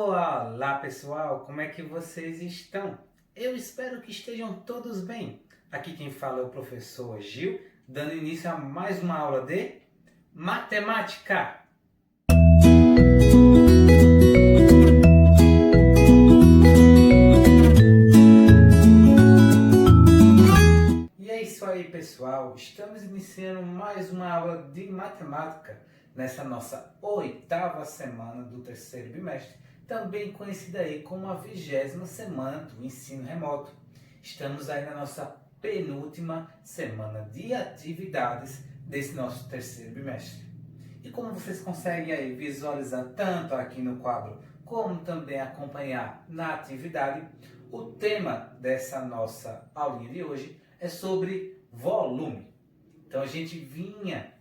Olá pessoal, como é que vocês estão? Eu espero que estejam todos bem. Aqui quem fala é o professor Gil, dando início a mais uma aula de matemática. E é isso aí pessoal, estamos iniciando mais uma aula de matemática nessa nossa 8ª semana do terceiro bimestre, também conhecida aí como a 20ª semana do ensino remoto. Estamos aí na nossa penúltima semana de atividades desse nosso terceiro bimestre. E como vocês conseguem aí visualizar tanto aqui no quadro, como também acompanhar na atividade, o tema dessa nossa aulinha de hoje é sobre volume. Então a gente vinha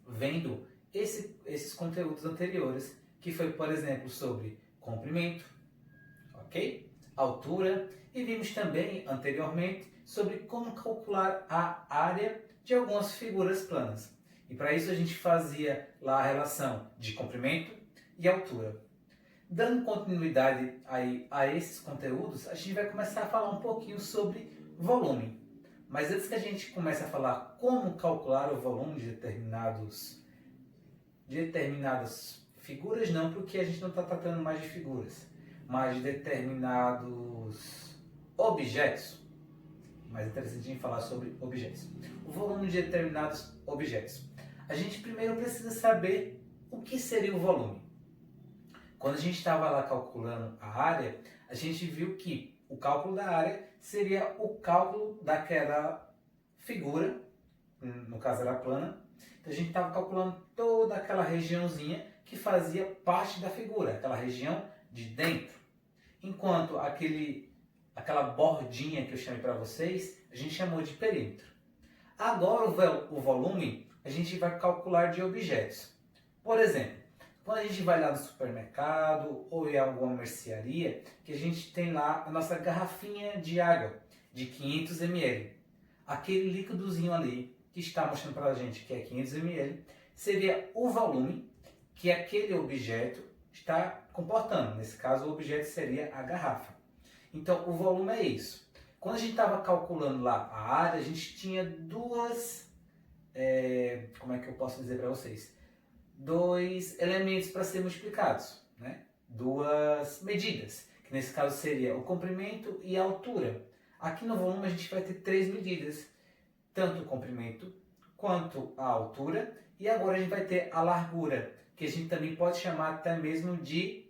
vendo esses conteúdos anteriores, que foi, por exemplo, sobre comprimento, ok? Altura, e vimos também anteriormente sobre como calcular a área de algumas figuras planas. E para isso a gente fazia lá a relação de comprimento e altura. Dando continuidade aí a esses conteúdos, a gente vai começar a falar um pouquinho sobre volume. Mas antes que a gente comece a falar como calcular o volume de determinadas figuras, não, porque a gente não está tratando mais de figuras, mas de determinados objetos. Mais interessante a gente falar sobre objetos. O volume de determinados objetos. A gente primeiro precisa saber o que seria o volume. Quando a gente estava lá calculando a área, a gente viu que o cálculo da área seria o cálculo daquela figura, no caso era plana. Então a gente estava calculando toda aquela regiãozinha que fazia parte da figura, aquela região de dentro. Enquanto aquela bordinha que eu chamei para vocês, a gente chamou de perímetro. Agora o volume a gente vai calcular de objetos. Por exemplo, quando a gente vai lá no supermercado ou em alguma mercearia, que a gente tem lá a nossa garrafinha de água de 500 ml. Aquele líquidozinho ali que está mostrando para a gente que é 500 ml, seria o volume que aquele objeto está comportando. Nesse caso, o objeto seria a garrafa. Então, o volume é isso. Quando a gente estava calculando lá a área, a gente tinha como é que eu posso dizer para vocês? Dois elementos para serem multiplicados, né? Duas medidas, que nesse caso seria o comprimento e a altura. Aqui no volume a gente vai ter 3 medidas, tanto o comprimento quanto a altura, e agora a gente vai ter a largura, que a gente também pode chamar até mesmo de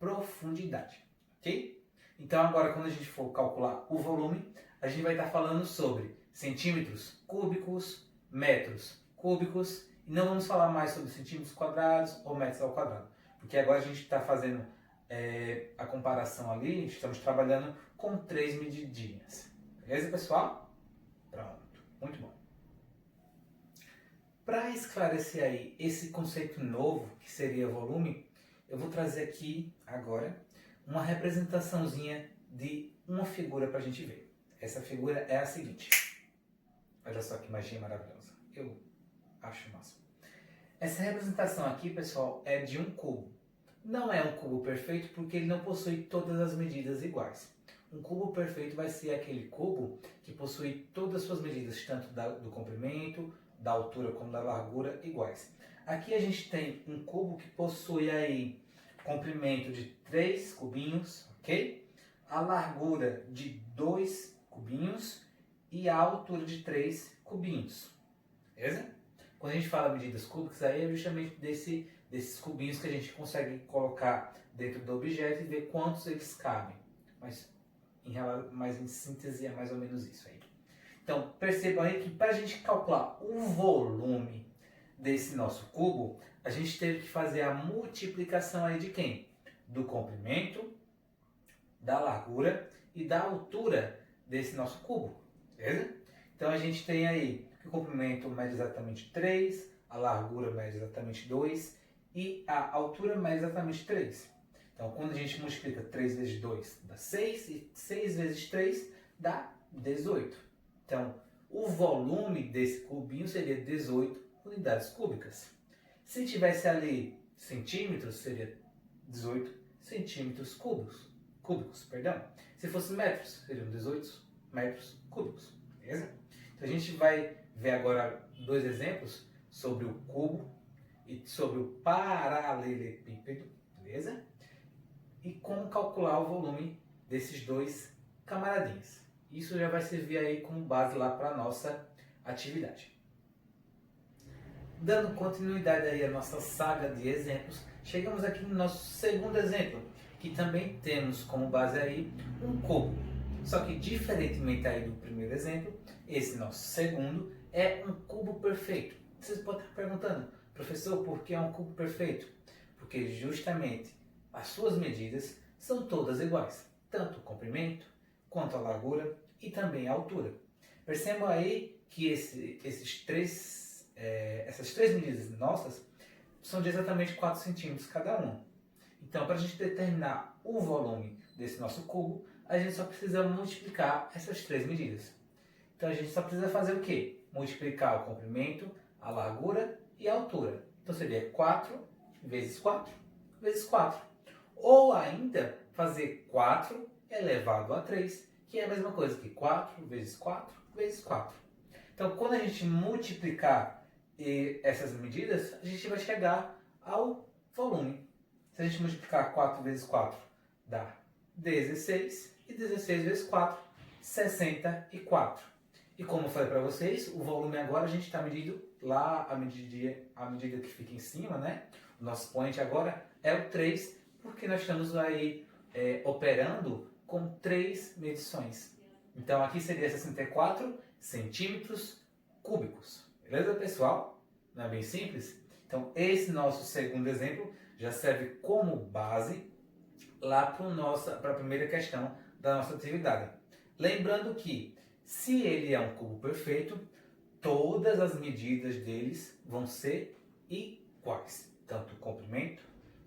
profundidade, ok? Então agora quando a gente for calcular o volume, a gente vai estar falando sobre centímetros cúbicos, metros cúbicos, e não vamos falar mais sobre centímetros quadrados ou metros ao quadrado, porque agora a gente está fazendo a comparação ali, estamos trabalhando com 3 medidinhas. Beleza, pessoal? Pronto, muito bom. Para esclarecer aí esse conceito novo, que seria volume, eu vou trazer aqui agora uma representaçãozinha de uma figura para a gente ver. Essa figura é a seguinte. Olha só que magia maravilhosa. Eu acho massa. Essa representação aqui, pessoal, é de um cubo. Não é um cubo perfeito porque ele não possui todas as medidas iguais. Um cubo perfeito vai ser aquele cubo que possui todas as suas medidas, tanto do comprimento, da altura como da largura, iguais. Aqui a gente tem um cubo que possui aí comprimento de 3 cubinhos, ok? A largura de 2 cubinhos e a altura de 3 cubinhos. Beleza? Quando a gente fala medidas cúbicas, aí é justamente desses cubinhos que a gente consegue colocar dentro do objeto e ver quantos eles cabem. Mas em síntese é mais ou menos isso aí. Então, percebam aí que para a gente calcular o volume desse nosso cubo, a gente teve que fazer a multiplicação aí de quem? Do comprimento, da largura e da altura desse nosso cubo. Beleza? Então a gente tem aí que o comprimento mede exatamente 3, a largura mede exatamente 2 e a altura mede exatamente 3. Então quando a gente multiplica 3 vezes 2 dá 6 e 6 vezes 3 dá 18. Então o volume desse cubinho seria 18 unidades cúbicas. Se tivesse ali centímetros, seria 18 centímetros cúbicos, perdão. Se fosse metros, seriam 18 metros cúbicos, beleza? Então a gente vai ver agora dois exemplos sobre o cubo e sobre o paralelepípedo, beleza? E como calcular o volume desses dois camaradinhos. Isso já vai servir aí como base lá para a nossa atividade. Dando continuidade aí à nossa saga de exemplos, chegamos aqui no nosso segundo exemplo, que também temos como base aí um cubo. Só que diferentemente aí do primeiro exemplo, esse nosso segundo é um cubo perfeito. Vocês podem estar perguntando, professor, por que é um cubo perfeito? Porque justamente as suas medidas são todas iguais, tanto o comprimento, quanto a largura e também a altura. Percebam aí que essas três medidas nossas são de exatamente 4 centímetros cada uma. Então, para a gente determinar o volume desse nosso cubo, a gente só precisa multiplicar essas três medidas. Então, a gente só precisa fazer o quê? Multiplicar o comprimento, a largura e a altura. Então, seria 4 vezes 4 vezes 4. Ou ainda, fazer 4 elevado a 3, que é a mesma coisa que 4 vezes 4 vezes 4. Então, quando a gente multiplicar essas medidas, a gente vai chegar ao volume. Se a gente multiplicar 4 vezes 4, dá 16. E 16 vezes 4, 64. E como eu falei para vocês, o volume agora a gente está medindo lá, a medida que fica em cima, né? O nosso expoente agora é o 3, porque nós estamos aí operando com 3 medições. Então aqui seria 64 centímetros cúbicos. Beleza, pessoal? Não é bem simples? Então esse nosso segundo exemplo já serve como base lá para a primeira questão da nossa atividade. Lembrando que se ele é um cubo perfeito, todas as medidas deles vão ser iguais, tanto o comprimento,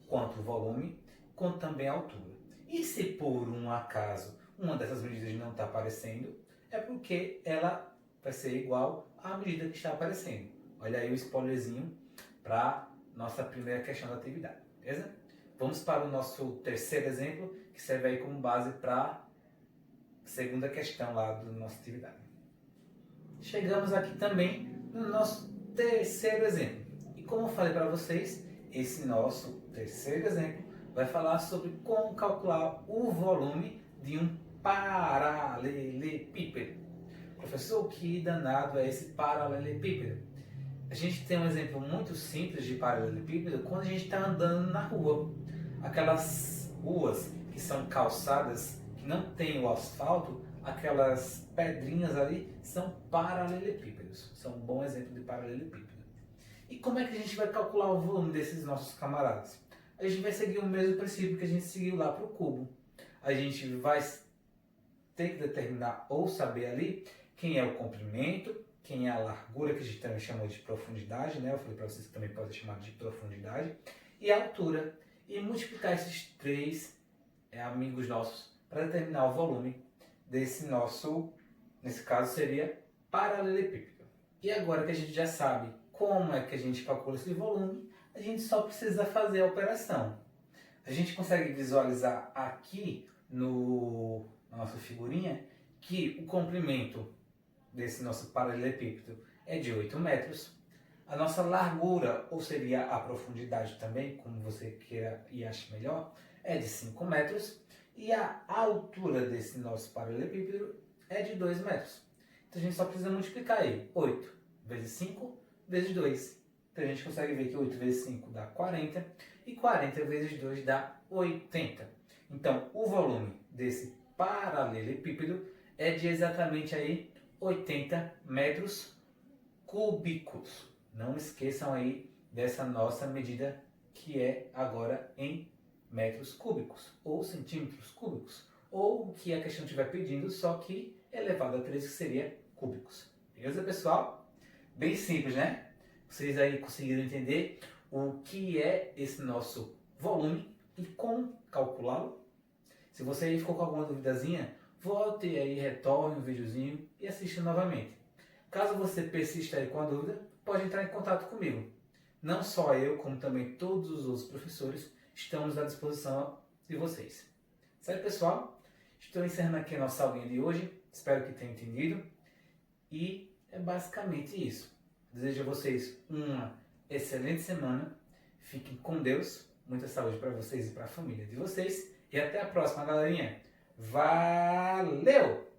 quanto o volume, quanto também a altura. E se por um acaso uma dessas medidas não está aparecendo, é porque ela vai ser igual à medida que está aparecendo. Olha aí o spoilerzinho para nossa primeira questão da atividade, beleza? Vamos para o nosso terceiro exemplo, que serve aí como base para a segunda questão lá da nossa atividade. Chegamos aqui também no nosso terceiro exemplo. E como eu falei para vocês, esse nosso terceiro exemplo vai falar sobre como calcular o volume de um paralelepípedo. Professor, o que danado é esse paralelepípedo? A gente tem um exemplo muito simples de paralelepípedo quando a gente está andando na rua. Aquelas ruas que são calçadas, que não tem o asfalto, aquelas pedrinhas ali são paralelepípedos. São um bom exemplo de paralelepípedo. E como é que a gente vai calcular o volume desses nossos camaradas? A gente vai seguir o mesmo princípio que a gente seguiu lá para o cubo. A gente vai ter que determinar ou saber ali quem é o comprimento, quem é a largura, que a gente também chama de profundidade, né? Eu falei para vocês que também pode chamar de profundidade, e a altura. E multiplicar esses três amigos nossos para determinar o volume desse nosso, nesse caso seria paralelepípedo. E agora que a gente já sabe como é que a gente calcula esse volume, a gente só precisa fazer a operação. A gente consegue visualizar aqui na nossa figurinha que o comprimento desse nosso paralelepípedo é de 8 metros. A nossa largura, ou seria a profundidade também, como você queira e ache melhor, é de 5 metros. E a altura desse nosso paralelepípedo é de 2 metros. Então a gente só precisa multiplicar aí. 8 vezes 5 vezes 2. Então a gente consegue ver que 8 vezes 5 dá 40 e 40 vezes 2 dá 80. Então o volume desse paralelepípedo é de exatamente aí 80 metros cúbicos. Não esqueçam aí dessa nossa medida que é agora em metros cúbicos ou centímetros cúbicos, ou o que a questão estiver pedindo, só que elevado a 3, que seria cúbicos. Beleza, pessoal? Bem simples, né? Vocês aí conseguiram entender o que é esse nosso volume e como calculá-lo? Se você aí ficou com alguma duvidazinha, volte aí, retorne o videozinho e assista novamente. Caso você persista aí com a dúvida, pode entrar em contato comigo. Não só eu, como também todos os outros professores, estamos à disposição de vocês. Certo, pessoal? Estou encerrando aqui a nossa aulinha de hoje. Espero que tenham entendido. E é basicamente isso. Desejo a vocês uma excelente semana. Fiquem com Deus. Muita saúde para vocês e para a família de vocês. E até a próxima, galerinha. Valeu!